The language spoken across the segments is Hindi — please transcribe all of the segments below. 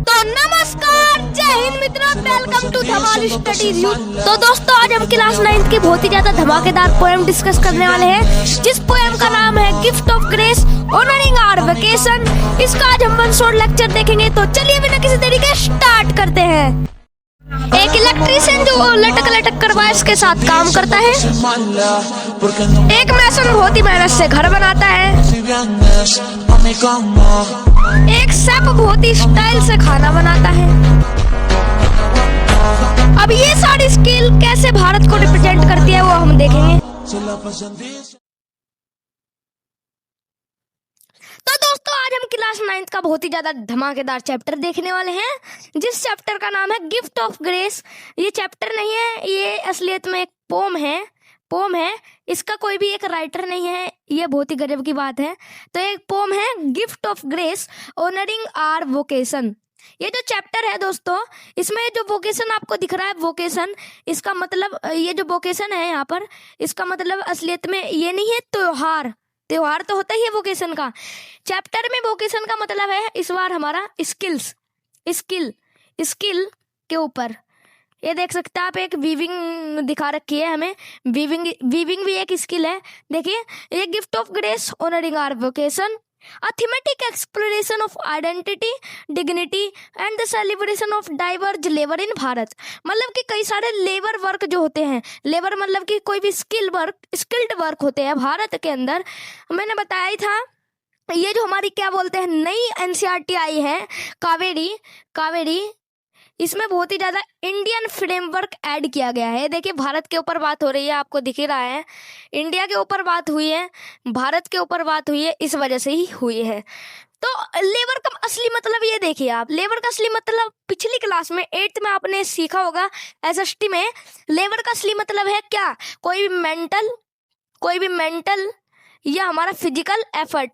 तो नमस्कार, जय हिंद मित्रों, welcome to Dhamaal Studies you. तो दोस्तों, आज हम क्लास 9th की बहुत ही ज्यादा धमाकेदार पोएम डिस्कस करने वाले हैं, जिस पोएम का नाम है gift of grace honouring our vacation. इसका आज हम 1 शॉर्ट लेक्चर देखेंगे। तो चलिए बिना किसी देरी के स्टार्ट करते हैं। एक इलेक्ट्रीशियन जो लटक लटक कर वायर्स के साथ काम करता है। एक मैसन बहुत ही मेहनत से घर बनाता है। एक शेफ बहुत ही स्टाइल से खाना बनाता है। अब ये सारी स्किल कैसे भारत को रिप्रेजेंट करती है वो हम देखेंगे। तो दोस्तों, आज हम क्लास 9th का बहुत ही ज्यादा धमाकेदार चैप्टर देखने वाले हैं, जिस चैप्टर का नाम है गिफ्ट ऑफ ग्रेस। ये चैप्टर नहीं है, ये असलियत में एक पोम है। इसका कोई भी एक राइटर नहीं है, ये बहुत ही गजब की बात है। तो एक पोम है gift of grace honouring our vocation. ये जो चैप्टर है दोस्तों, इसमें जो वोकेशन आपको दिख रहा है, वोकेशन, इसका मतलब ये जो वोकेशन है यहाँ पर, इसका मतलब असलियत में ये नहीं है त्योहार तो होता ही है वोकेशन का। चैप्टर में वोकेशन का मतलब है इस बार हमारा स्किल के ऊपर। ये देख सकते हैं आप, एक वीविंग दिखा रखी है हमें। वीविंग भी एक स्किल है। देखिए, ये gift of grace honouring our vocation, a thematic exploration of identity, dignity and the celebration of diverse labor in Bharat. मतलब कि कई सारे लेबर वर्क जो होते हैं, लेबर मतलब कि कोई भी स्किल्ड वर्क होते हैं भारत के अंदर। मैंने बताया ही था, ये जो हमारी क्या बोलते हैं नई एनसीईआरटी आई है, कावेरी, इसमें बहुत ही ज्यादा इंडियन फ्रेमवर्क ऐड किया गया है। देखिए, भारत के ऊपर बात हो रही है, आपको दिख ही रहा है। इंडिया के ऊपर बात हुई है, भारत के ऊपर बात हुई है, इस वजह से ही हुई है। तो लेबर का असली मतलब ये देखिए आप, लेबर का असली मतलब पिछली क्लास में 8th में आपने सीखा होगा एसएसटी में। लेबर का असली मतलब है क्या? कोई भी मेंटल या हमारा फिजिकल एफर्ट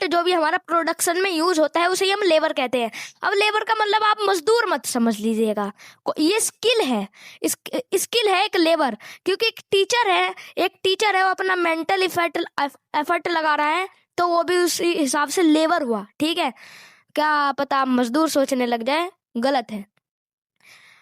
जो भी हमारा प्रोडक्शन में यूज होता है, उसे ही हम लेबर कहते हैं। अब लेबर का मतलब आप मजदूर मत समझ लीजिएगा, ये स्किल है एक लेबर। क्योंकि एक टीचर है वो अपना मेंटल एफर्ट लगा रहा है, तो वो भी उसी हिसाब से लेबर हुआ। ठीक है, क्या पता आप मजदूर सोचने लग जाए, गलत है।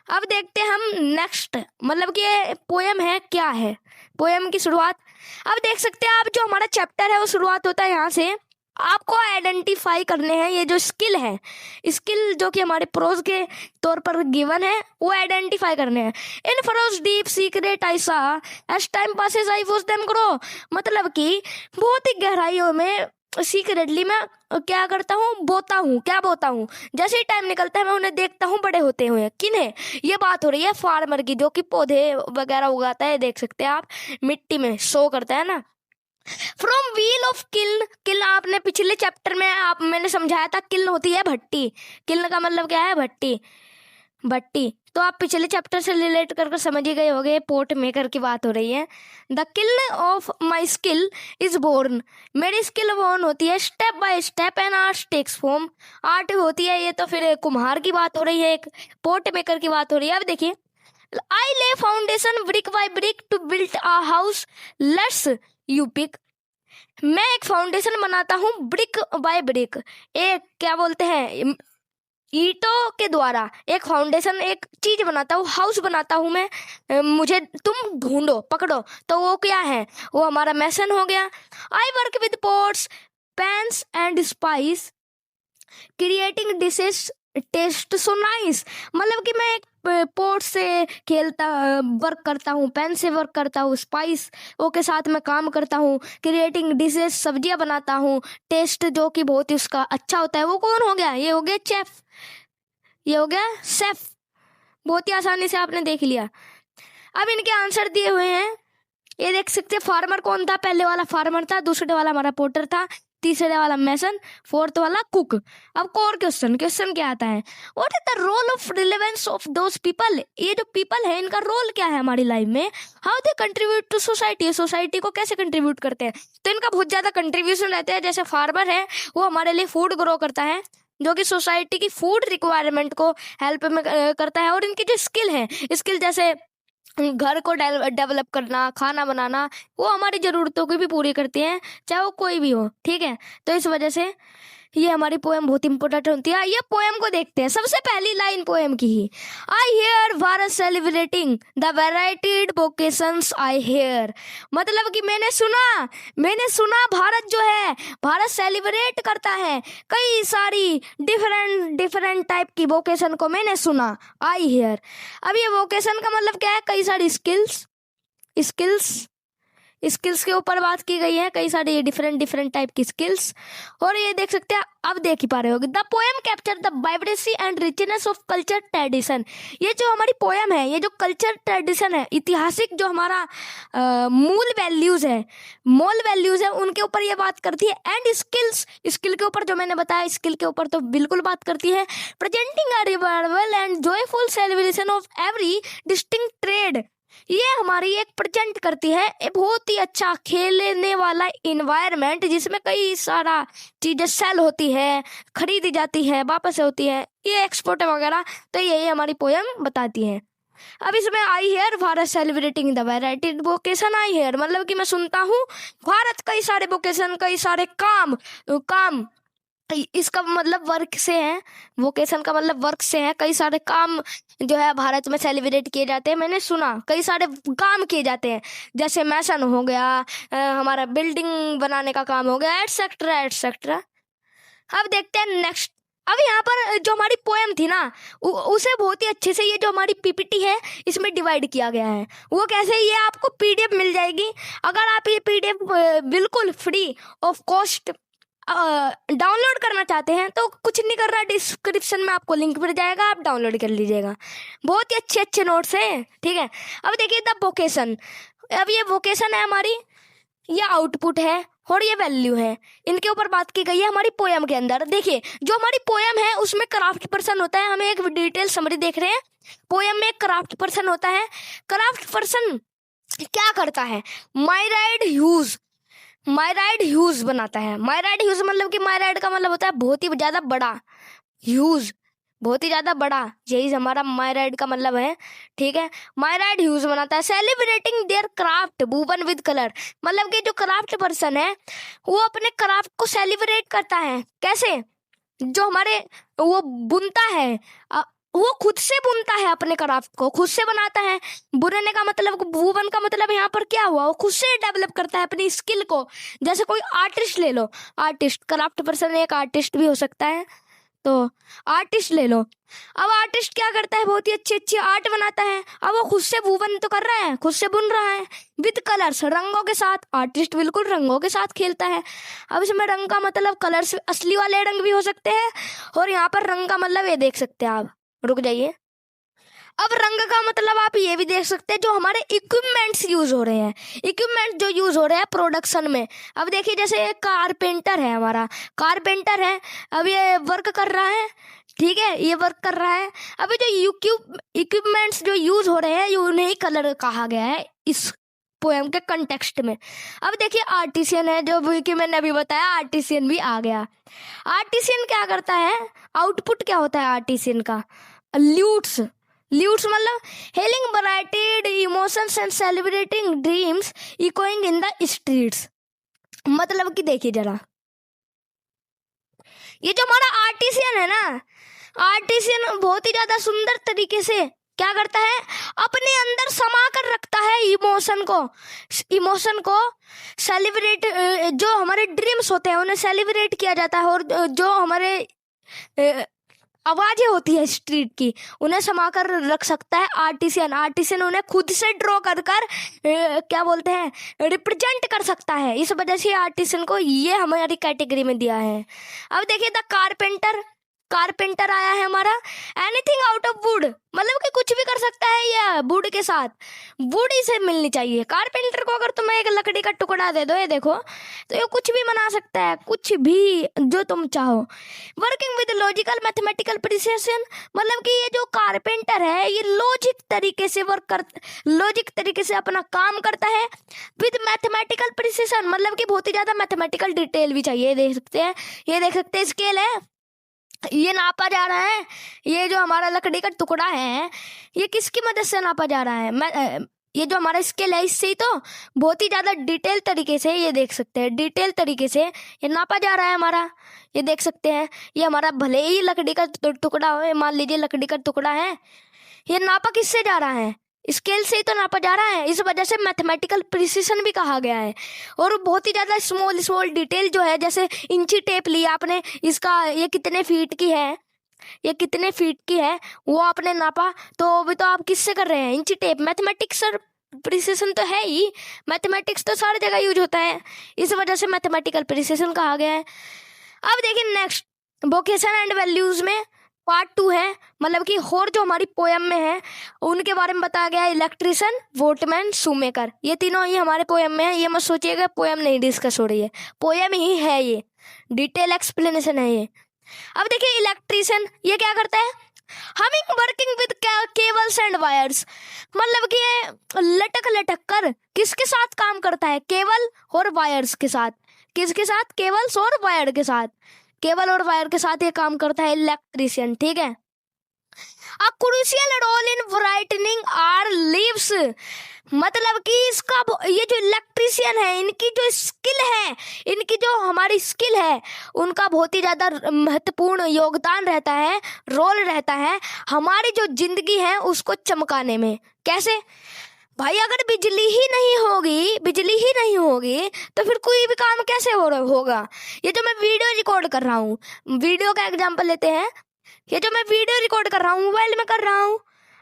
अब देखते हैं हम नेक्स्ट, मतलब कि ये पोएम है क्या है, पोएम की शुरुआत। अब देख सकते हैं आप, जो हमारा चैप्टर है वो शुरुआत होता है यहाँ से। आपको आइडेंटिफाई करने हैं ये जो स्किल जो कि हमारे प्रोज के तौर पर गिवन है, वो आइडेंटिफाई करने हैं। In furrows deep secret I saw as time passes I watch them grow. मतलब कि बहुत ही गहराइयों में सीक्रेटली मैं क्या करता हूँ, बोता हूँ। जैसे ही टाइम निकलता है मैं उन्हें देखता हूँ बड़े होते हुए। किन्हें? ये बात हो रही है फार्मर की, जो कि पौधे वगैरह उगाता है। देख सकते हैं आप, मिट्टी में शो करता है ना। फ्रॉम व्हील ऑफ किल्न आपने पिछले चैप्टर में मैंने समझाया था, किल्न होती है भट्टी। किल्न का मतलब क्या है? भट्टी। तो आप पिछले चैप्टर से रिलेट करके समझ ही गए होंगे, पोट मेकर की बात हो रही है। The kiln of my skill is born. मेरी स्किल बोर्न होती है step by step and art takes form. Art होती है, ये तो फिर कुम्हार की बात हो रही है, एक पोट मेकर की बात हो रही है। अब देखिए, I lay foundation brick by brick to build a house, let's you pick. मैं एक फाउंडेशन बनाता हूँ ब्रिक बाय ब्रिक, एक क्या बोलते हैं ईंटों के द्वारा एक फाउंडेशन, एक चीज बनाता हूँ, हाउस बनाता हूँ मैं। मुझे तुम ढूंढो, पकड़ो, तो वो क्या है? वो हमारा मैसन हो गया। I work with pots pans and spice creating dishes taste so nice. मतलब कि मैं एक पोट से वर्क करता हूँ, पेन से वर्क करता हूँ, स्पाइस वो के साथ मैं काम करता हूँ, क्रिएटिंग डिशेस सब्जियां बनाता हूँ, टेस्ट जो कि बहुत ही उसका अच्छा होता है। वो कौन हो गया? ये हो गया शेफ। बहुत ही आसानी से आपने देख लिया। अब इनके आंसर दिए हुए हैं, ये देख सकते हैं। फार्मर कौन था? पहले वाला फार्मर था, दूसरे वाला हमारा पोर्टर था, तीसरे वाला मैसन, फोर्थ वाला कुक। अब कोर क्वेश्चन क्या आता है? What is the role of relevance of those people. ये जो पीपल है, इनका रोल क्या है हमारी लाइफ में? How they contribute to society. Society को कैसे कंट्रीब्यूट करते हैं? तो इनका बहुत ज्यादा कंट्रीब्यूशन रहता है। जैसे फार्मर है, वो हमारे लिए फूड ग्रो करता है, जो कि सोसाइटी की फूड रिक्वायरमेंट को हेल्प में करता है। और इनकी जो स्किल जैसे घर को डेवलप करना, खाना बनाना, वो हमारी ज़रूरतों को भी पूरी करती हैं, चाहे वो कोई भी हो। ठीक है, तो इस वजह से ये हमारी पोएम बहुत इंपॉर्टेंट होती है। ये पोएम को देखते हैं। सबसे पहली लाइन पोएम की ही, I hear Bharat celebrating the varied vocations I hear. मतलब कि मैंने सुना भारत जो है, भारत सेलिब्रेट करता है कई सारी डिफरेंट टाइप की वोकेशन को मैंने सुना, आई हेयर। अब ये वोकेशन का मतलब क्या है? कई सारी स्किल्स के ऊपर बात की गई है, कई सारी डिफरेंट टाइप की स्किल्स। और ये देख सकते हैं, अब देख ही पा रहे होगे, the poem capture the vibrancy and richness of culture tradition. ये जो हमारी पोएम है, ये जो कल्चर ट्रेडिशन है, ऐतिहासिक जो हमारा मूल वैल्यूज है उनके ऊपर ये बात करती है। एंड स्किल के ऊपर जो मैंने बताया, स्किल के ऊपर तो बिल्कुल बात करती है। Presenting a revival and joyful celebration of every distinct trade. ये हमारी एक प्रेजेंट करती है बहुत ही अच्छा खेलने वाला इन्वायरमेंट, जिसमें कई सारा चीजें सेल होती है, खरीदी जाती है, वापस होती है, ये एक्सपोर्ट वगैरह। तो यही हमारी पोयम बताती है। अब इसमें I hear Bharat celebrating the variety vocation. I hear मतलब कि मैं सुनता हूँ भारत कई सारे वोकेशन, कई सारे काम इसका मतलब वर्क से है। वोकेशन का मतलब वर्क से है। कई सारे काम जो है भारत में सेलिब्रेट किए जाते हैं। मैंने सुना कई सारे काम किए जाते हैं, जैसे मैसन हो गया, हमारा बिल्डिंग बनाने का काम हो गया, एटसेट्रा एटसेट्रा। अब देखते हैं नेक्स्ट। अब यहाँ पर जो हमारी पोएम थी ना, उसे बहुत ही अच्छे से ये जो हमारी पीपीटी है इसमें डिवाइड किया गया है। वो कैसे? ये आपको पीडीएफ मिल जाएगी। अगर आप ये पीडीएफ बिल्कुल फ्री ऑफ कॉस्ट डाउनलोड करना चाहते हैं तो कुछ नहीं कर रहा, डिस्क्रिप्शन में आपको लिंक मिल जाएगा, आप डाउनलोड कर लीजिएगा। बहुत ही अच्छे नोट्स हैं, ठीक है। अब देखिए द वोकेशन। अब ये वोकेशन है हमारी, ये आउटपुट है और ये वैल्यू है। इनके ऊपर बात की गई है हमारी पोएम के अंदर। देखिए जो हमारी पोएम है उसमें क्राफ्ट पर्सन होता है। हमें एक डिटेल समरी देख रहे हैं। पोएम में एक क्राफ्ट पर्सन होता है। क्राफ्ट पर्सन क्या करता है? मायराइड ह्यूज बनाता है। मायराइड ह्यूज मतलब कि मायराइड का मतलब होता है बहुत ही ज्यादा बड़ा, ह्यूज बहुत ही ज्यादा बड़ा, यही हमारा मायराइड का मतलब है, ठीक है। मायराइड ह्यूज बनाता है। Celebrating there craft woven with colour, मतलब कि जो क्राफ्ट पर्सन है वो अपने क्राफ्ट को सेलिब्रेट करता है। कैसे? जो हमारे वो बुनता है, वो खुद से बुनता है, अपने क्राफ्ट को खुद से बनाता है। बुनने का मतलब, वूवन का मतलब यहाँ पर क्या हुआ? वो खुद से डेवलप करता है अपनी स्किल को। जैसे कोई आर्टिस्ट ले लो, आर्टिस्ट, क्राफ्ट पर्सन एक आर्टिस्ट भी हो सकता है, तो आर्टिस्ट ले लो। अब आर्टिस्ट क्या करता है? बहुत ही अच्छी आर्ट बनाता है। अब वो खुद से वूवन तो कर रहा है, खुद से बुन रहा है विद कलर्स, रंगों के साथ। आर्टिस्ट बिल्कुल रंगों के साथ खेलता है। अब इसमें रंग का मतलब कलर्स असली वाले रंग भी हो सकते हैं, और यहाँ पर रंग का मतलब ये देख सकते हैं आप, रुक जाइए। अब रंग का मतलब आप ये भी देख सकते हैं जो हमारे इक्विपमेंट्स यूज हो रहे हैं, इक्विपमेंट जो यूज हो रहे हैं प्रोडक्शन में। अब देखिए जैसे एक कारपेंटर है, हमारा कारपेंटर है, अब ये वर्क कर रहा है, ठीक है, ये वर्क कर रहा है। अभी जो इक्विपमेंट्स जो यूज हो रहे हैं ये उन्हें कलर कहा गया है इस पोएम के कंटेक्स्ट में। अब देखिए आर्टिशियन है, जो कि मैंने अभी बताया, आर्टिशियन भी आ गया। आर्टिशियन क्या करता है? आउटपुट क्या होता है आर्टिशियन का? ल्यूट्स मतलब hailing varied emotions and celebrating dreams echoing in the streets. मतलब कि देखिए जरा, ये जो हमारा आर्टिशियन है ना, आर्टिशियन बहुत ही ज्यादा सुंदर तरीके से क्या करता है? अपने अंदर समा कर रखता है इमोशन को सेलिब्रेट, जो हमारे ड्रीम्स होते हैं उन्हें सेलिब्रेट किया जाता है, और जो हमारे आवाजें होती है स्ट्रीट की उन्हें समा कर रख सकता है आर्टिशियन उन्हें खुद से ड्रॉ कर क्या बोलते हैं, रिप्रेजेंट कर सकता है। इस वजह से आर्टिशियन को ये हमारी कैटेगरी में दिया है। अब देखिए द कारपेंटर आया है हमारा। एनीथिंग आउट ऑफ वुड, मतलब कि कुछ भी कर सकता है ये वुड के साथ, वुड ही से मिलनी चाहिए। कारपेंटर को अगर तुम्हें एक लकड़ी का टुकड़ा दे दो, ये देखो, तो ये कुछ भी बना सकता है, कुछ भी जो तुम चाहो। Working with logical mathematical precision, मतलब कि ये जो कारपेंटर है ये लॉजिक तरीके से अपना काम करता है। विद मैथमेटिकल प्रिसिशन, मतलब कि बहुत ही ज्यादा मैथमेटिकल डिटेल भी चाहिए। ये देख सकते हैं स्केल है, ये नापा जा रहा है। ये जो हमारा लकड़ी का टुकड़ा है ये किसकी मदद से नापा जा रहा है? ये जो हमारा स्केल है इससे ही तो बहुत ही ज़्यादा डिटेल तरीके से ये देख सकते हैं, डिटेल तरीके से ये नापा जा रहा है हमारा। ये देख सकते हैं, ये हमारा भले ही लकड़ी का टुकड़ा हो, मान लीजिए लकड़ी का टुकड़ा है, ये नापा किससे जा रहा है? स्केल से ही तो नापा जा रहा है। इस वजह से मैथमेटिकल प्रिसिशन भी कहा गया है। और बहुत ही ज़्यादा स्मॉल स्मॉल डिटेल जो है, जैसे इंची टेप लिया आपने, इसका ये कितने फीट की है, ये कितने फीट की है वो आपने नापा, तो अभी तो आप किससे कर रहे हैं? इंची टेप। मैथमेटिक्स सर प्रिसिशन तो है ही, मैथमेटिक्स तो सारी जगह यूज होता है, इस वजह से मैथमेटिकल प्रिसिशन कहा गया है। अब देखिए नेक्स्ट, वोकेशन एंड वैल्यूज में पार्ट 2 है, मतलब कि और जो हमारी पोयम में है उनके बारे में बताया गया है। इलेक्ट्रिशियन, वोटमैन, शूमेकर, ये तीनों ही हमारे पोयम में है। ये मत सोचिएगा पोयम नहीं डिस्कस हो रही है, पोयम ही है, ये डिटेल एक्सप्लेनेशन है ये। अब देखिए इलेक्ट्रिशियन ये क्या करता है? Humming working with cables and wires, मतलब कि ये लटक लटक कर किसके साथ काम करता है? केबल और वायर्स के साथ। किसके साथ? केबल्स और वायर के साथ। केबल और वायर के साथ ये काम करता है इलेक्ट्रिशियन, ठीक है। A crucial role in brightening our lives, मतलब कि इसका ये जो इलेक्ट्रिशियन है, इनकी जो स्किल है, इनकी जो हमारी स्किल है, उनका बहुत ही ज़्यादा महत्वपूर्ण योगदान रहता है, रोल रहता है हमारी जो जिंदगी है उसको चमकाने में। कैसे भाई? अगर बिजली ही नहीं होगी, बिजली ही नहीं होगी तो फिर कोई भी काम कैसे होगा? ये जो मैं वीडियो रिकॉर्ड कर रहा हूँ, वीडियो का एग्जांपल लेते हैं, ये जो मैं वीडियो रिकॉर्ड कर रहा हूँ मोबाइल में कर रहा हूँ,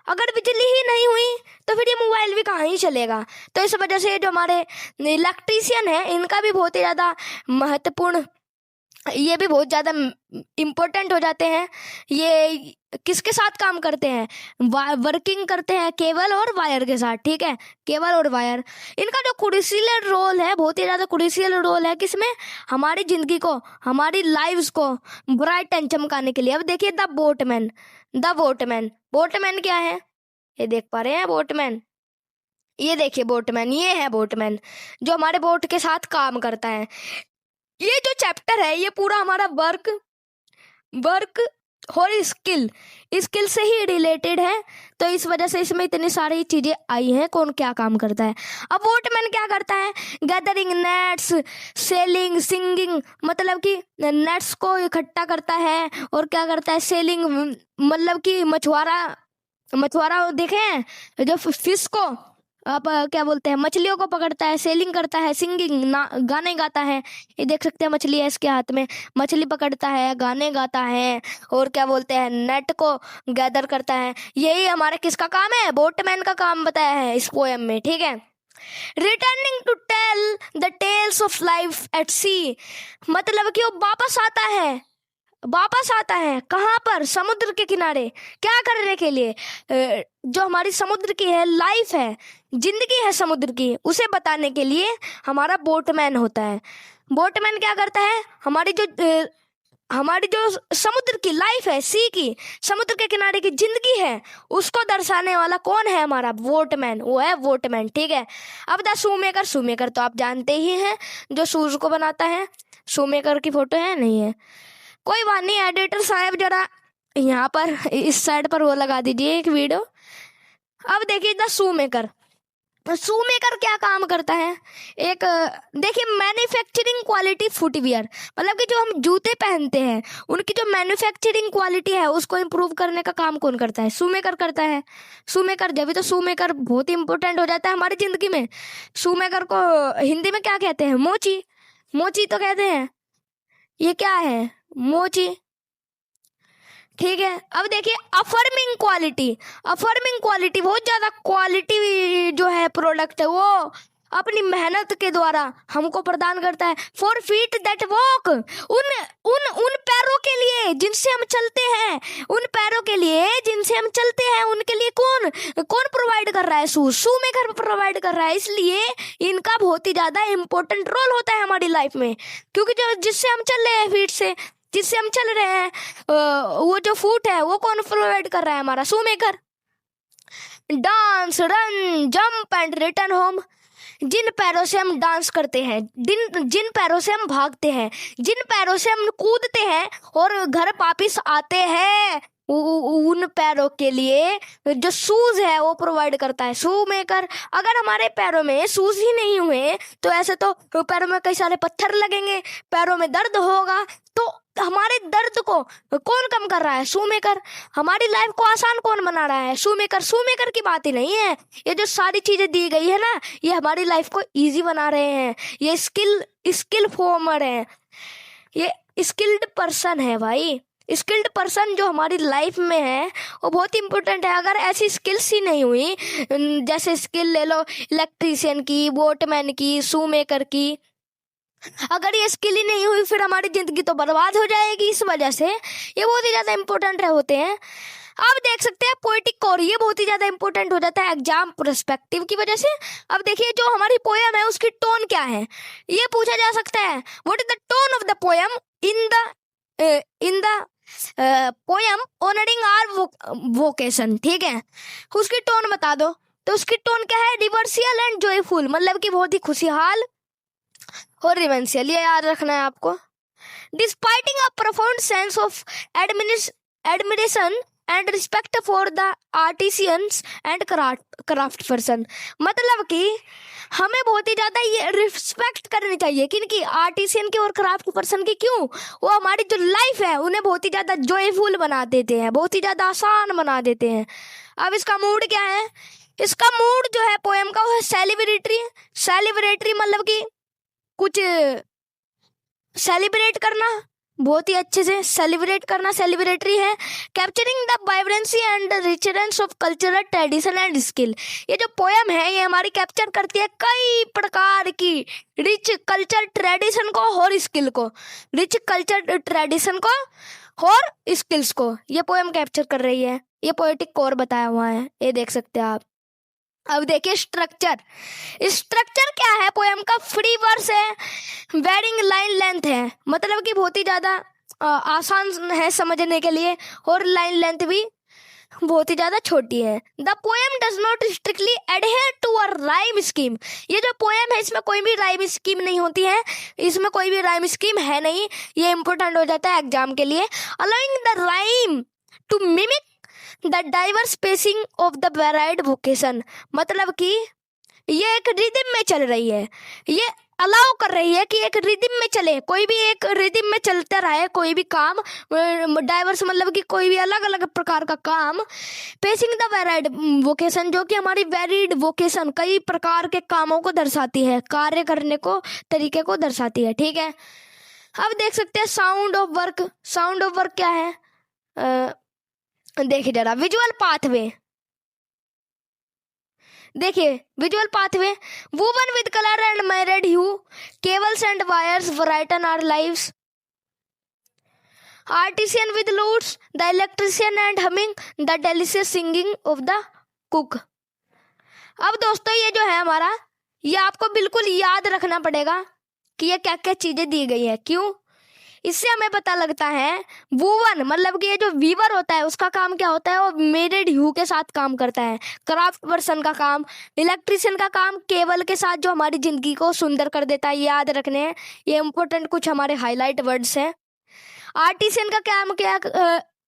अगर बिजली ही नहीं हुई तो फिर ये मोबाइल भी कहाँ ही चलेगा। तो इस वजह से जो हमारे इलेक्ट्रीशियन है इनका भी बहुत ही ज़्यादा महत्वपूर्ण, ये भी बहुत ज़्यादा इम्पोर्टेंट हो जाते हैं। ये किसके साथ काम करते हैं? वर्किंग करते हैं केबल और वायर के साथ, ठीक है। केबल और वायर, इनका जो क्रूशियल रोल है, बहुत ही ज़्यादा क्रूशियल रोल है किसमें? हमारी ज़िंदगी को, हमारी लाइव्स को ब्राइट एंड चमकाने के लिए। अब देखिए the boatman, the boatman, boatman क्या है? ये देख पा रहे हैं बोटमैन, ये देखिए बोटमैन, ये है बोटमैन जो हमारे बोट के साथ काम करता है। ये जो चैप्टर है ये पूरा हमारा वर्क और स्किल से ही रिलेटेड है, तो इस वजह से इसमें इतनी सारी चीजें आई हैं, कौन क्या काम करता है। अब वोटमैन क्या करता है? गैदरिंग नेट्स, सेलिंग, सिंगिंग, मतलब कि नेट्स को इकट्ठा करता है, और क्या करता है? सेलिंग, मतलब कि मछुआरा देखे हैं जो फिश को, आप क्या बोलते हैं, मछलियों को पकड़ता है, सेलिंग करता है, सिंगिंग, गाने गाता है। ये देख सकते हैं मछली है इसके हाथ में, मछली पकड़ता है, गाने गाता है, और क्या बोलते हैं, नेट को गैदर करता है। यही हमारा किसका काम है? बोटमैन का काम बताया है इस पोएम में, ठीक है। Returning to tell the tales of life at sea, मतलब कि वो वापस आता है, वापस आता है कहाँ पर? समुद्र के किनारे। क्या करने के लिए? जो हमारी समुद्र की है, लाइफ है, जिंदगी है समुद्र की, उसे बताने के लिए हमारा बोटमैन होता है। बोटमैन क्या करता है? हमारी जो समुद्र की लाइफ है, सी की, समुद्र के किनारे की जिंदगी है, उसको दर्शाने वाला कौन है? हमारा बोटमैन, वो है बोटमैन, ठीक है। अब द शूमेकर, शूमेकर तो आप जानते ही हैं, जो शूज को बनाता है। शूमेकर की फोटो है? नहीं है, कोई बात नहीं। एडिटर साहब जरा यहाँ पर इस साइड पर वो लगा दीजिए एक वीडियो। अब देखिए द शूमेकर, शूमेकर क्या काम करता है? एक देखिए मैन्युफैक्चरिंग क्वालिटी फुटवियर, मतलब कि जो हम जूते पहनते हैं उनकी जो मैन्युफैक्चरिंग क्वालिटी है उसको इम्प्रूव करने का काम कौन करता है? शूमेकर करता है। शूमेकर, जब भी तो शूमेकर बहुत इंपॉर्टेंट हो जाता है हमारी जिंदगी में। शूमेकर को हिंदी में क्या कहते हैं? मोची, मोची तो कहते हैं। ये क्या है? मोची, ठीक है। अब देखिए अफर्मिंग क्वालिटी, अफर्मिंग क्वालिटी, बहुत ज्यादा क्वालिटी जो है प्रोडक्ट है, वो अपनी मेहनत के द्वारा हमको प्रदान करता है। फॉर फीट दैट वॉक, उन उन उन पैरों के लिए जिनसे हम चलते हैं, उन पैरों के लिए जिनसे हम चलते हैं, उनके लिए कौन कौन प्रोवाइड कर रहा है? शूमेकर प्रोवाइड कर रहा है। इसलिए इनका बहुत ही ज्यादा इंपॉर्टेंट रोल होता है हमारी लाइफ में, क्योंकि जो जिससे हम चल रहे हैं, फीट से जिससे हम चल रहे हैं, वो जो फूट है वो कौन प्रोवाइड कर रहा है? हमारा shoemaker. Dance, run, jump and return home, जिन पैरों से हम डांस करते हैं, जिन पैरों से हम भागते हैं, जिन पैरों से हम कूदते हैं और घर वापिस आते हैं, उन पैरों के लिए जो शूज है वो प्रोवाइड करता है, शू मेकर। अगर हमारे पैरों में शूज ही नहीं हुए तो ऐसे तो पैरों में कई सारे पत्थर लगेंगे, पैरों में दर्द होगा, तो हमारे दर्द को कौन कम कर रहा है? शू मेकर। हमारी लाइफ को आसान कौन बना रहा है? शू मेकर। शू मेकर की बात ही नहीं है, ये जो सारी चीजें दी गई है ना, ये हमारी लाइफ को इजी बना रहे हैं। ये स्किल फॉर्मर है, ये स्किल्ड पर्सन है भाई। स्किल्ड पर्सन जो हमारी लाइफ में है वो बहुत इंपॉर्टेंट है। अगर ऐसी स्किल्स ही नहीं हुई, जैसे स्किल ले लो इलेक्ट्रीशियन की, बोटमैन की, शू मेकर की, अगर ये स्किल ही नहीं हुई फिर हमारी जिंदगी तो बर्बाद हो जाएगी। इस वजह से ये बहुत ही ज्यादा इंपॉर्टेंट होते हैं। आप देख सकते हैं पोएटिक कोर, ये बहुत ही ज्यादा इंपॉर्टेंट हो जाता है एग्जाम पर्सपेक्टिव की वजह से। अब देखिए जो हमारी पोयम है उसकी टोन क्या है, ये पूछा जा सकता है। What is the tone of the poem in the poem honouring our vocation, ठीक है, उसकी टोन बता दो। तो उसकी टोन क्या है? रिवर्सियल एंड जॉयफुल, मतलब कि बहुत ही खुशहाल और रिवेंशियल, ये याद रखना है आपको। Depicting a profound sense of admiration and respect for the artisans and craft person, मतलब कि हमें बहुत ही ज्यादा ये रिस्पेक्ट करनी चाहिए किनकी? आर्टिसियन की और क्राफ्ट पर्सन की। क्यों? वो हमारी जो लाइफ है उन्हें बहुत ही ज्यादा जॉयफुल बना देते हैं, बहुत ही ज्यादा आसान बना देते हैं। अब इसका मूड क्या है? इसका मूड जो है पोएम का वो है सेलिब्रेटरी। सेलिब्रेटरी मतलब कि कुछ सेलिब्रेट करना, बहुत ही अच्छे से सेलिब्रेट करना सेलिब्रेटरी है। Capturing the vibrancy and richness of cultural tradition and skill, ये जो पोयम है ये हमारी कैप्चर करती है कई प्रकार की रिच कल्चर ट्रेडिशन को और स्किल को, रिच कल्चर ट्रेडिशन को और स्किल्स को ये पोयम कैप्चर कर रही है। ये पोएटिक कोर बताया हुआ है, ये देख सकते हैं आप। अब देखिए स्ट्रक्चर। स्ट्रक्चर क्या है पोयम का? फ्री वर्स है, वेरिंग लाइन लेंथ है, मतलब कि बहुत ही ज्यादा आसान है समझने के लिए, और लाइन लेंथ भी बहुत ही ज्यादा छोटी है। The poem does not strictly adhere to a rhyme scheme, ये जो पोएम है इसमें कोई भी राइम स्कीम नहीं होती है, इसमें कोई भी राइम स्कीम है नहीं, ये इंपॉर्टेंट हो जाता है एग्जाम के लिए। Allowing the rhyme to mimic the diverse spacing of the varied vocation, मतलब कि ये एक रिदम में चल रही है, ये अलाउ कर रही है कि एक रिदम में चले, कोई भी एक रिदम में चलता रहे कोई भी काम। डाइवर्स मतलब कि कोई भी अलग अलग प्रकार का काम। पेसिंग द वेराइड वोकेशन, जो कि हमारी वेरिड वोकेशन कई प्रकार के कामों को दर्शाती है, कार्य करने को तरीके को दर्शाती है, ठीक है। अब देख सकते हैं sound of work. Sound of work क्या है? देखिए जरा विजुअल पाथवे, देखिए visual pathway, woven with colour and married hue, cables and wires brighten our lives, artisan with lutes, the electrician and humming, the delicious singing of the cook. अब दोस्तों ये जो है हमारा, ये आपको बिल्कुल याद रखना पड़ेगा कि ये क्या क्या चीजें दी गई है। क्यों? इससे हमें पता लगता है वूवन मतलब कि ये जो वीवर होता है उसका काम क्या होता है, वो मेरिड ह्यू के साथ काम करता है। क्राफ्ट पर्सन का काम, इलेक्ट्रिशियन का काम केबल के साथ जो हमारी जिंदगी को सुंदर कर देता है, ये याद रखने हैं, ये इंपॉर्टेंट कुछ हमारे हाईलाइट वर्ड्स हैं। आर्टिशियन का काम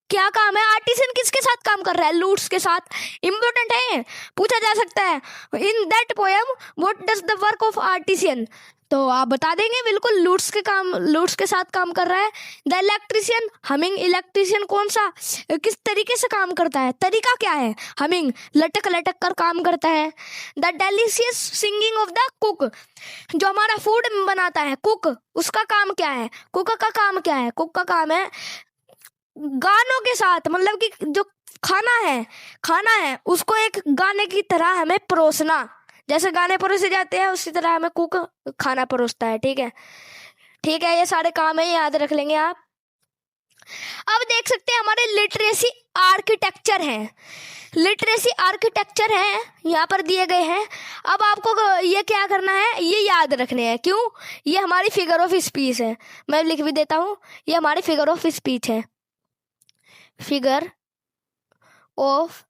क्या काम है? आर्टिशियन किसके साथ काम कर रहा है? लूट्स के साथ। इंपॉर्टेंट है, पूछा जा सकता है in that poem what does the work of artisan, तो आप बता देंगे बिल्कुल लूट्स के साथ काम कर रहा है। द इलेक्ट्रिशियन हमिंग, इलेक्ट्रिशियन कौन सा किस तरीके से काम करता है, तरीका क्या है? हमिंग लटक लटक कर काम करता है। The delicious singing of the cook, जो हमारा फूड बनाता है कुक, उसका काम क्या है? कुक का काम क्या है? कुक का काम है गानों के साथ, मतलब कि जो खाना है उसको एक गाने की तरह हमें परोसना, जैसे गाने परोसे जाते हैं उसी तरह हमें कुक खाना परोसता है, ठीक है। ठीक है, ये सारे काम है, याद रख लेंगे आप। अब देख सकते हैं हमारे लिटरेसी आर्किटेक्चर हैं, लिटरेसी आर्किटेक्चर है यहाँ पर दिए गए हैं। अब आपको ये क्या करना है, ये याद रखने हैं। क्यों? ये हमारी फिगर ऑफ स्पीच है, मैं लिख भी देता हूँ, ये हमारी फिगर ऑफ स्पीच है, फिगर ऑफ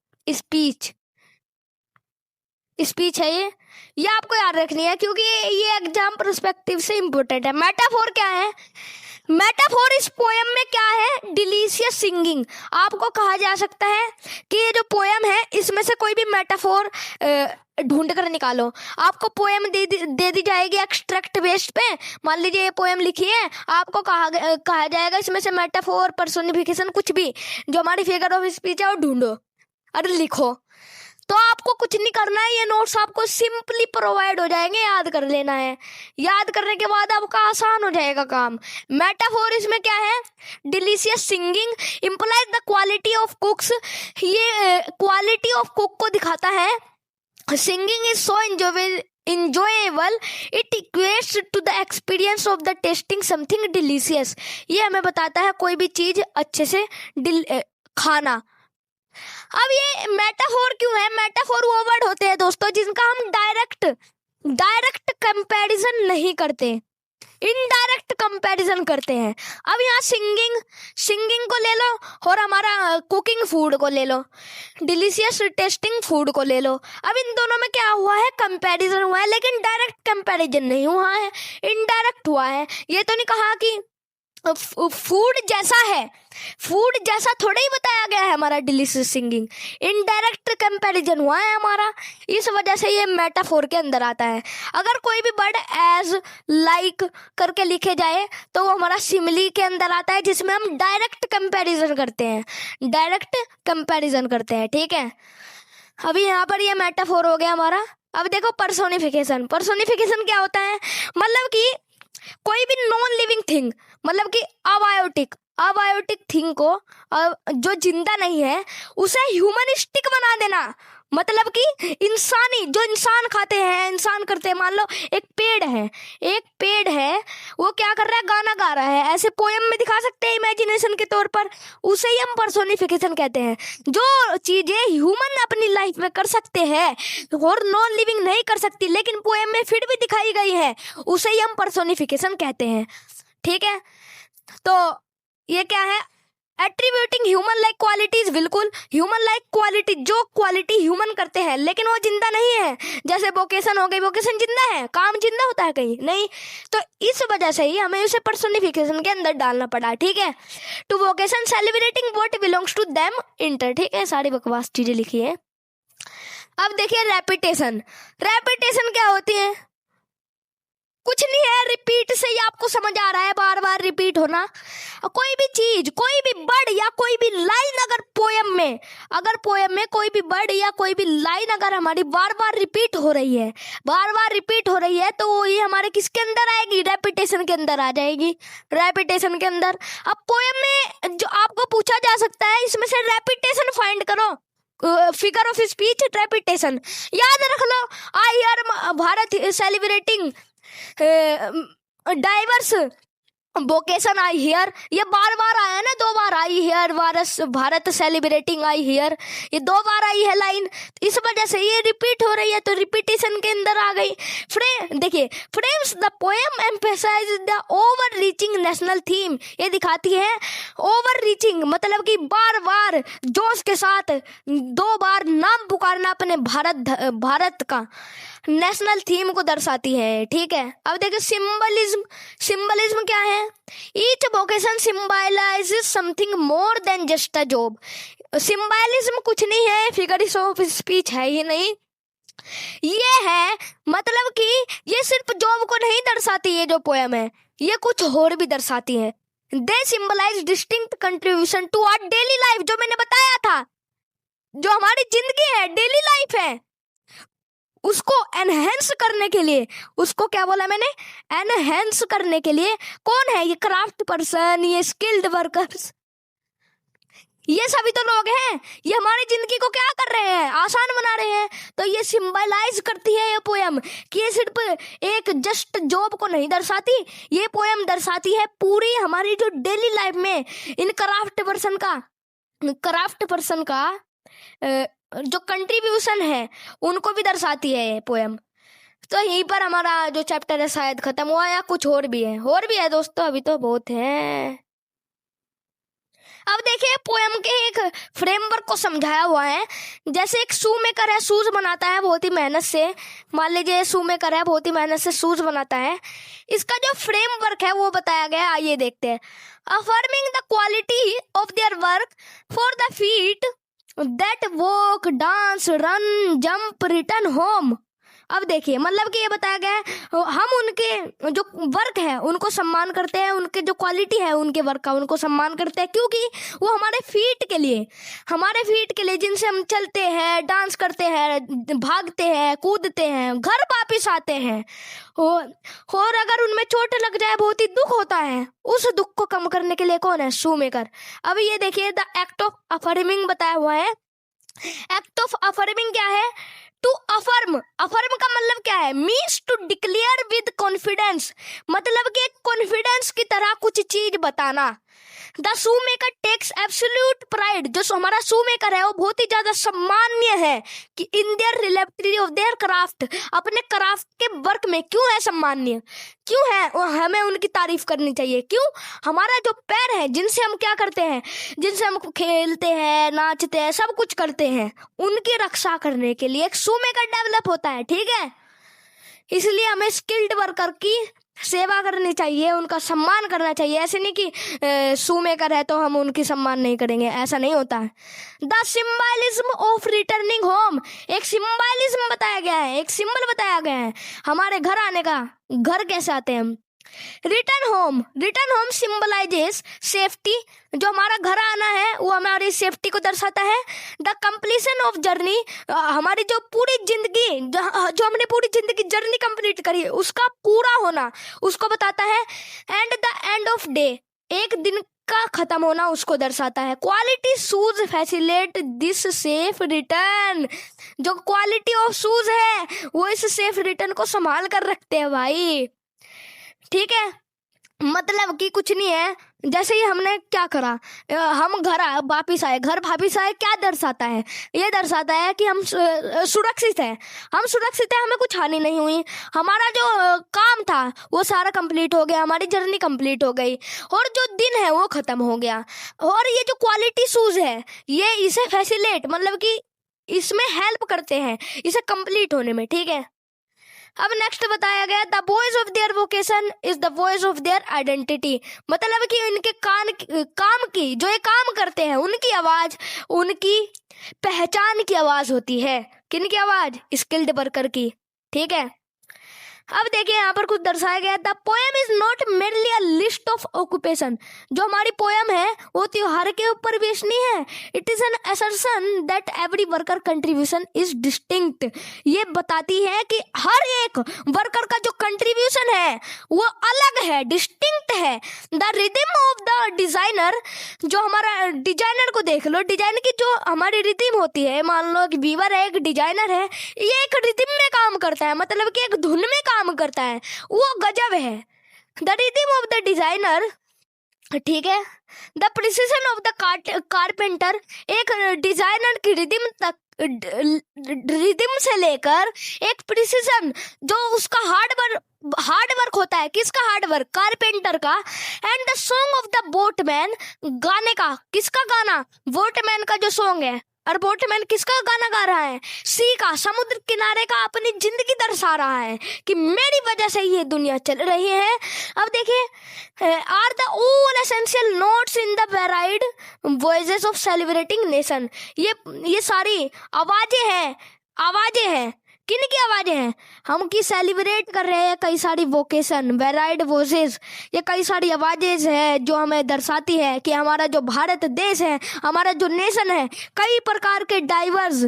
स्पीच है ये आपको याद रखनी है क्योंकि ये एग्जाम पर्सपेक्टिव से इंपॉर्टेंट है। मेटाफोर क्या है? मेटाफोर इस पोएम में क्या है? डिलीशियस डिलीशियस सिंगिंग, आपको कहा जा सकता है कि ये जो पोयम है इसमें से कोई भी मेटाफोर ढूंढ कर निकालो। आपको पोएम दे दी जाएगी एक्सट्रैक्ट बेस्ड पे। मान लीजिए ये पोएम लिखी है, आपको कहा जाएगा इसमें से मेटाफोर, पर्सोनिफिकेशन, कुछ भी जो हमारी फिगर ऑफ स्पीच है वो ढूंढो और लिखो। तो आपको कुछ नहीं करना है, ये नोट्स आपको सिंपली प्रोवाइड हो जाएंगे, याद कर लेना है। याद करने के बाद आपका आसान हो जाएगा काम। मेटाफोर इसमें क्या है, delicious singing implies the quality of कुक्स, ये क्वालिटी ऑफ कुक को दिखाता है। Singing is so enjoyable, it equates to the experience of the tasting something delicious. ये हमें बताता है कोई भी चीज अच्छे से खाना। अब ये मेटाफोर क्यों है? मेटाफोर वो वर्ड होते हैं दोस्तों जिनका हम डायरेक्ट कंपैरिजन नहीं करते, इनडायरेक्ट कंपैरिजन करते हैं। अब यहाँ सिंगिंग को ले लो और हमारा कुकिंग फूड को ले लो, डिलीशियस टेस्टिंग फूड को ले लो। अब इन दोनों में क्या हुआ है, कंपैरिजन हुआ है, लेकिन डायरेक्ट कंपैरिजन नहीं हुआ है, इनडायरेक्ट हुआ है। ये तो नहीं कहा कि फूड जैसा है, फूड जैसा थोड़ा ही बताया गया है हमारा डिलीशियस सिंगिंग, इनडायरेक्ट कंपैरिजन हुआ है हमारा, इस वजह से ये मेटाफोर के अंदर आता है। अगर कोई भी वर्ड एज, लाइक करके लिखे जाए तो वो हमारा सिमिली के अंदर आता है, जिसमें हम डायरेक्ट कंपैरिजन करते हैं, ठीक है। अभी यहाँ पर ये मेटाफोर हो गया हमारा। अब देखो पर्सोनिफिकेशन क्या होता है, मतलब कि कोई भी नॉन लिविंग थिंग, मतलब कि अबायोटिक थिंग को, जो जिंदा नहीं है, उसे ह्यूमनिस्टिक बना देना। मतलब कि इंसानी, जो इंसान खाते हैं, इंसान करते हैं। मान लो एक पेड़ है, वो क्या कर रहा है, गाना गा रहा है, ऐसे पोएम में दिखा सकते हैं इमेजिनेशन के तौर पर, उसे ही हम पर्सोनिफिकेशन कहते हैं। जो चीजें ह्यूमन अपनी लाइफ में कर सकते हैं और नॉन लिविंग नहीं कर सकती, लेकिन पोएम में फिर भी दिखाई गई है, उसे ही हम पर्सोनिफिकेशन कहते हैं, ठीक है। तो ये क्या है, एट्रीब्यूटिंग ह्यूमन लाइक क्वालिटीज, बिल्कुल ह्यूमन लाइक क्वालिटी, जो क्वालिटी ह्यूमन करते हैं लेकिन वो जिंदा नहीं है। जैसे वोकेशन हो गई, वोकेशन जिंदा है, काम जिंदा होता है कहीं नहीं, तो इस वजह से ही हमें उसे पर्सोनिफिकेशन के अंदर डालना पड़ा, ठीक है। To vocation celebrating what belongs to them enter, ठीक है, सारी बकवास चीजें लिखी है। अब देखिए रेपिटेशन क्या होती है, कुछ नहीं है, रिपीट से ही आपको समझ आ रहा है, बार बार रिपीट होना। कोई भी चीज, कोई भी वर्ड या कोई भी लाइन अगर पोएम में कोई भी वर्ड या कोई भी लाइन अगर हमारी बार बार रिपीट हो रही है, तो ये हमारे किसके अंदर आएगी, रेपिटेशन के अंदर आ जाएगी, रेपिटेशन के अंदर। अब पोएम में जो आपको पूछा जा सकता है, इसमें से रेपिटेशन फाइंड करो, फिगर ऑफ स्पीच, रेपिटेशन याद रख लो। I hear Bharat celebrating diverse vocation I hear, ये बार बार आया ना, 2 बार I hear, Bharat celebrating I hear, ये 2 बार आई है लाइन, इस वजह से ये रिपीट हो रही है, तो रिपीटेशन के अंदर आ गई। देखिए frames the poem emphasise the over reaching national theme, ये दिखाती है ओवर रीचिंग, मतलब कि बार बार जोश के साथ 2 बार नाम पुकारना अपने भारत का, नेशनल थीम को दर्शाती है, ठीक है। अब देखिए सिंबलिज्म क्या है, each vocation symbolises something more than just a job. Symbolism कुछ नहीं है, फिगर ऑफ स्पीच है ही नहीं, ये है मतलब कि ये सिर्फ जॉब को नहीं दर्शाती, ये जो पोएम है ये कुछ और भी दर्शाती है। They symbolize distinct contribution to our daily life, जो मैंने बताया था, जो हमारी जिंदगी है, डेली लाइफ है, उसको एनहेंस करने के लिए, उसको क्या बोला मैंने, एनहेंस करने के लिए कौन है, ये क्राफ्ट पर्सन, ये स्किल्ड वर्कर्स, ये सभी तो लोग हैं, ये हमारी जिंदगी को क्या कर रहे हैं, आसान बना रहे हैं। तो ये सिंबलाइज करती है ये पोएम कि ये सिर्फ एक जस्ट जॉब को नहीं दर्शाती, ये पोएम दर्शाती है पूरी हमारी जो डेली लाइफ में इन क्राफ्ट पर्सन का जो कंट्रीब्यूशन है उनको भी दर्शाती है ये पोएम। तो यहीं पर हमारा जो चैप्टर है शायद खत्म हुआ, या कुछ और भी है दोस्तों, अभी तो बहुत है। अब देखिए पोएम के एक फ्रेमवर्क को समझाया हुआ है। जैसे एक शू मेकर है, शूज बनाता है बहुत ही मेहनत से, मान लीजिए शू मेकर है, बहुत ही मेहनत से शूज बनाता है, इसका जो फ्रेमवर्क है वो बताया गया है, आइए देखते हैं। Affirming the quality of their work for the feet that walk, dance, run, jump, return home. अब देखिए मतलब कि ये बताया गया है हम उनके जो वर्क है उनको सम्मान करते हैं, उनके जो क्वालिटी है उनके वर्क का उनको सम्मान करते हैं, क्योंकि वो हमारे फीट के लिए जिनसे हम चलते हैं, डांस करते हैं, भागते हैं, कूदते हैं, घर वापिस आते हैं। और अगर उनमें चोट लग जाए बहुत ही दुख होता है, उस दुख को कम करने के लिए कौन है? शूमेकर। अब ये देखिए द एक्ट ऑफ अफर्मिंग बताया हुआ है। एक्ट ऑफ अफर्मिंग क्या है? टू अफर्म का मतलब क्या है? Means to declare with confidence, मतलब कि एक कॉन्फिडेंस की तरह कुछ चीज बताना। The shoemaker takes absolute pride, जो हमारा शूमेकर है वो बहुत ही ज्यादा सम्मान्य है कि in their reliability of their craft, अपने क्राफ्ट के वर्क में क्यों है सम्मान्य, क्यों है? हमें उनकी तारीफ करनी चाहिए। क्यों? हमारा जो पैर है जिनसे हम क्या करते हैं, जिनसे हम खेलते हैं, नाचते हैं, सब कुछ करते हैं, उनकी रक्षा करने के लिए एक शूमेकर डेवलप होता है। ठीक है, इसलिए हमें स्किल्ड वर्कर की सेवा करनी चाहिए, उनका सम्मान करना चाहिए। ऐसे नहीं कि शूमेकर है तो हम उनकी सम्मान नहीं करेंगे, ऐसा नहीं होता है। The symbolism of returning home, एक सिंबलिज्म बताया गया है, एक सिंबल बताया गया है हमारे घर आने का। घर कैसे आते हैं हम? रिटर्न होम सिंबलाइजेस सेफ्टी, जो हमारा घर आना है वो हमारी सेफ्टी को दर्शाता है। द कंप्लीशन ऑफ जर्नी, हमारी जो पूरी जिंदगी, जो हमने पूरी जिंदगी जर्नी कंप्लीट करी है उसका पूरा होना उसको बताता है। And the end of day, एक दिन का खत्म होना उसको दर्शाता है। Quality shoes facilitate this safe return, जो क्वालिटी ऑफ शूज है वो इस सेफ रिटर्न को संभाल कर रखते हैं भाई। ठीक है, मतलब कि कुछ नहीं है, जैसे ही हमने क्या करा, हम घर वापिस आए, क्या दर्शाता है? ये दर्शाता है कि हम सुरक्षित हैं, हमें कुछ हानि नहीं हुई, हमारा जो काम था वो सारा कंप्लीट हो गया, हमारी जर्नी कंप्लीट हो गई और जो दिन है वो खत्म हो गया। और ये जो क्वालिटी शूज है ये इसे फैसिलिटेट, मतलब कि इसमें हेल्प करते हैं इसे कंप्लीट होने में। ठीक है, अब नेक्स्ट बताया गया the voice of their vocation is the voice of their identity, मतलब कि इनके काम की, जो ये काम करते हैं उनकी आवाज उनकी पहचान की आवाज होती है। किनकी आवाज? स्किल्ड वर्कर की। ठीक है, अब देखिए यहाँ पर कुछ दर्शाया गया, the poem is not merely a list of occupation, जो हमारी पोएम है वो त्योहार के ऊपर बेस्ड नहीं है। It is an assertion that every worker contribution is distinct, ये बताती है कि हर एक वर्कर का जो कंट्रीब्यूशन है वो अलग है, डिस्टिंक्ट है। The rhythm of the designer, जो हमारा डिजाइनर को देख लो, डिजाइन की जो हमारी रिदम होती है, मान लो कि वीवर है, एक डिजाइनर है, ये एक रिदम में काम करता है, मतलब कि एक धुन में काम करता है, वो गजब है। The rhythm of the designer, ठीक है, the precision of the carpenter, एक डिजाइनर की रिदम तक, रिदम से लेकर एक प्रिसिजन जो उसका हार्ड वर्क होता है, किसका हार्ड वर्क? कारपेंटर का। And the song of the boatman, गाने का, किसका गाना? बोटमैन का जो सॉन्ग है, और बोटमैन किसका गाना गा रहा है? सी का, समुद्र किनारे का, अपनी जिंदगी दर्शा रहा है कि मेरी वजह से ये दुनिया चल रही है। अब देखिए, are the all essential notes in the varied voices of celebrating nation, ये सारी आवाजें हैं। किन की आवाजें हैं? हम की सेलिब्रेट कर रहे हैं कई सारी वोकेशन, वेराइड वॉइसेस, ये कई सारी आवाजें हैं जो हमें दर्शाती है कि हमारा जो भारत देश है, हमारा जो नेशन है, कई प्रकार के डाइवर्स,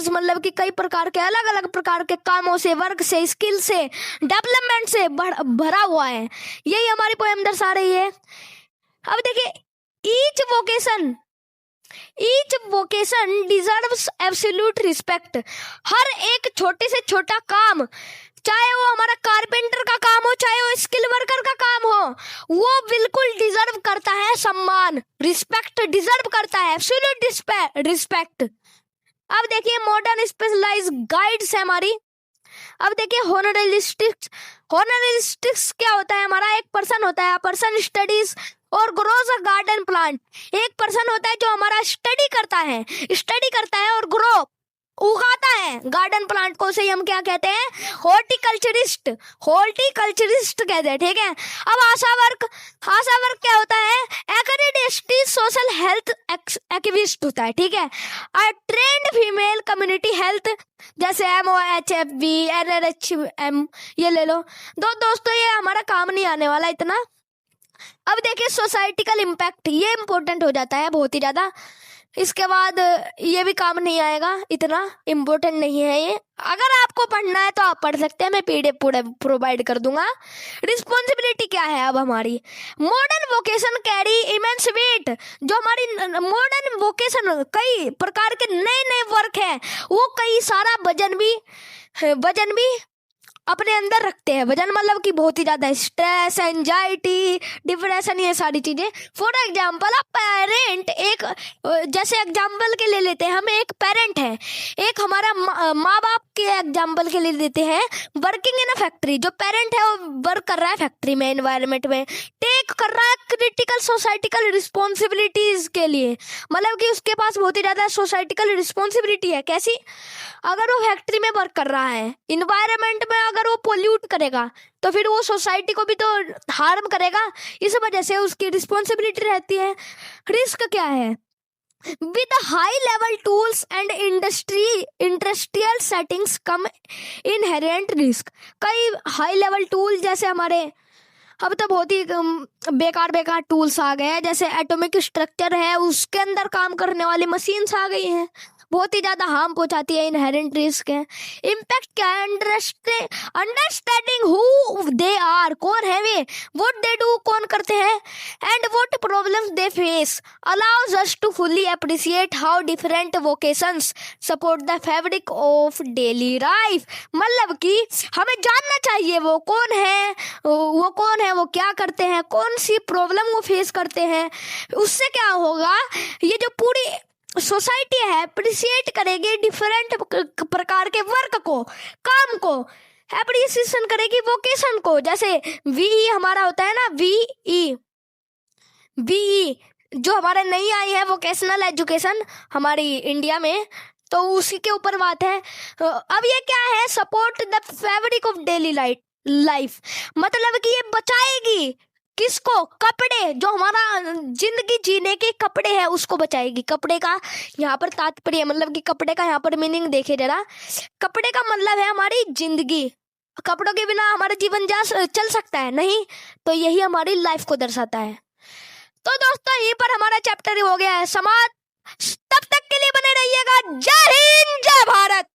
मतलब कि कई प्रकार के अलग अलग प्रकार के कामों से, वर्क से, स्किल से, डेवलपमेंट से भरा हुआ है। यही हमारी पोएम दर्शा रही है। अब देखिए, each vocation deserves absolute respect, हर एक छोटे से छोटा काम, चाहे वो हमारा कारपेंटर का काम हो, चाहे वो स्किल वर्कर का काम हो, वो बिल्कुल डिजर्व करता है सम्मान, रिस्पेक्ट डिजर्व करता है, एब्सोल्यूट रिस्पेक्ट। अब देखिए मॉडर्न स्पेशलाइज्ड गाइड्स है हमारी। अब देखिए होनरिस्टिक्स क्या होता है? हमारा एक पर्सन होता है, पर्सन स्टडीज और ग्रोज अ गार्डन प्लांट, एक पर्सन होता है जो हमारा स्टडी करता है और ग्रो, उगाता है गार्डन प्लांट को, उसे हम क्या कहते हैं? हॉर्टिकल्चरिस्ट कहते हैं। ठीक है, अब आशा वर्क क्या होता है? सोशल हेल्थ एक्टिविस्ट होता है, ठीक है। A trend female community health, जैसे MOHFB, NRHM, ये ले लो। दोस्तों ये हमारा काम नहीं आने वाला इतना। अब देखिए सोसाइटिकल इम्पैक्ट, ये इम्पोर्टेंट हो जाता है बहुत ही ज़्यादा। इसके बाद ये भी काम नहीं आएगा, इतना इम्पोर्टेंट नहीं है ये। अगर आपको पढ़ना है तो आप पढ़ सकते हैं, मैं PDF पूरा प्रोवाइड कर दूंगा। रिस्पॉन्सिबिलिटी क्या है अब हमारी? Modern vocation carry immense weight. जो हमारी मॉडर्न वोकेशन, कई प्रकार के नए नए वर्क है, वो कई सारा वजन भी अपने अंदर रखते हैं। वजन मतलब कि बहुत ही ज्यादा स्ट्रेस, एंजाइटी, डिप्रेशन, ये सारी चीजें। फॉर एग्जाम्पल अ पेरेंट, एक जैसे एग्जाम्पल के ले लेते हैं, हम एक पेरेंट है, एक हमारा माँ बाप के एग्जाम्पल के लिए लेते हैं, वर्किंग इन अ फैक्ट्री। जो पेरेंट है वो वर्क कर रहा है फैक्ट्री में, एनवायरनमेंट में, टेक कर रहा है क्रिटिकल सोसाइटिकल रिस्पॉन्सिबिलिटीज के लिए, मतलब कि उसके पास बहुत ही ज्यादा सोसाइटिकल रिस्पॉन्सिबिलिटी है। कैसी? अगर वो फैक्ट्री में वर्क कर रहा है, इन्वायरमेंट में अगर वो पोल्यूट करेगा तो फिर वो सोसाइटी को भी तो हार्म करेगा, इस वजह से उसकी रिस्पॉन्सिबिलिटी रहती है। रिस्क क्या है? With high level tools and industrial settings come inherent risk. कई हाई लेवल टूल, जैसे हमारे अब तो बहुत ही बेकार टूल्स आ गए हैं, जैसे एटॉमिक स्ट्रक्चर है, उसके अंदर काम करने वाली मशीन्स आ गई हैं, बहुत ही ज्यादा हार्म पहुंचाती है, इनहेरेंट रिस्क है। इम्पैक्ट क्या है? अंडरस्टैंडिंग हु दे आर, कौन है वे, व्हाट दे डू, कौन करते हैं, and what problems they face, allows us to fully appreciate how different vocations support the fabric of daily life. मतलब कि हमें जानना चाहिए वो कौन है, वो क्या करते हैं, कौन सी प्रॉब्लम वो फेस करते हैं। उससे क्या होगा, ये जो पूरी सोसाइटी है अप्रिशिएट करेगी डिफरेंट प्रकार के वर्क को, काम को, एप्रिसिएशन करेगी वोकेशन को। जैसे VE हमारा होता है ना, VE जो हमारे नई आई है वोकेशनल एजुकेशन हमारी इंडिया में, तो उसी के ऊपर बात है। अब ये क्या है? Support the fabric of daily life, मतलब कि ये बचाएगी किसको? कपड़े, जो हमारा जिंदगी जीने के कपड़े हैं उसको बचाएगी। कपड़े का यहाँ पर तात्पर्य, मतलब कि कपड़े का यहाँ पर मीनिंग देखे जरा। कपड़े का मतलब है हमारी जिंदगी। कपड़ों के बिना हमारा जीवन चल सकता है? नहीं। तो यही हमारी लाइफ को दर्शाता है। तो दोस्तों यहीं पर हमारा चैप्टर हो गया है समाप्त। तब तक के लिए बने रहिएगा। जय हिंद, जय भारत।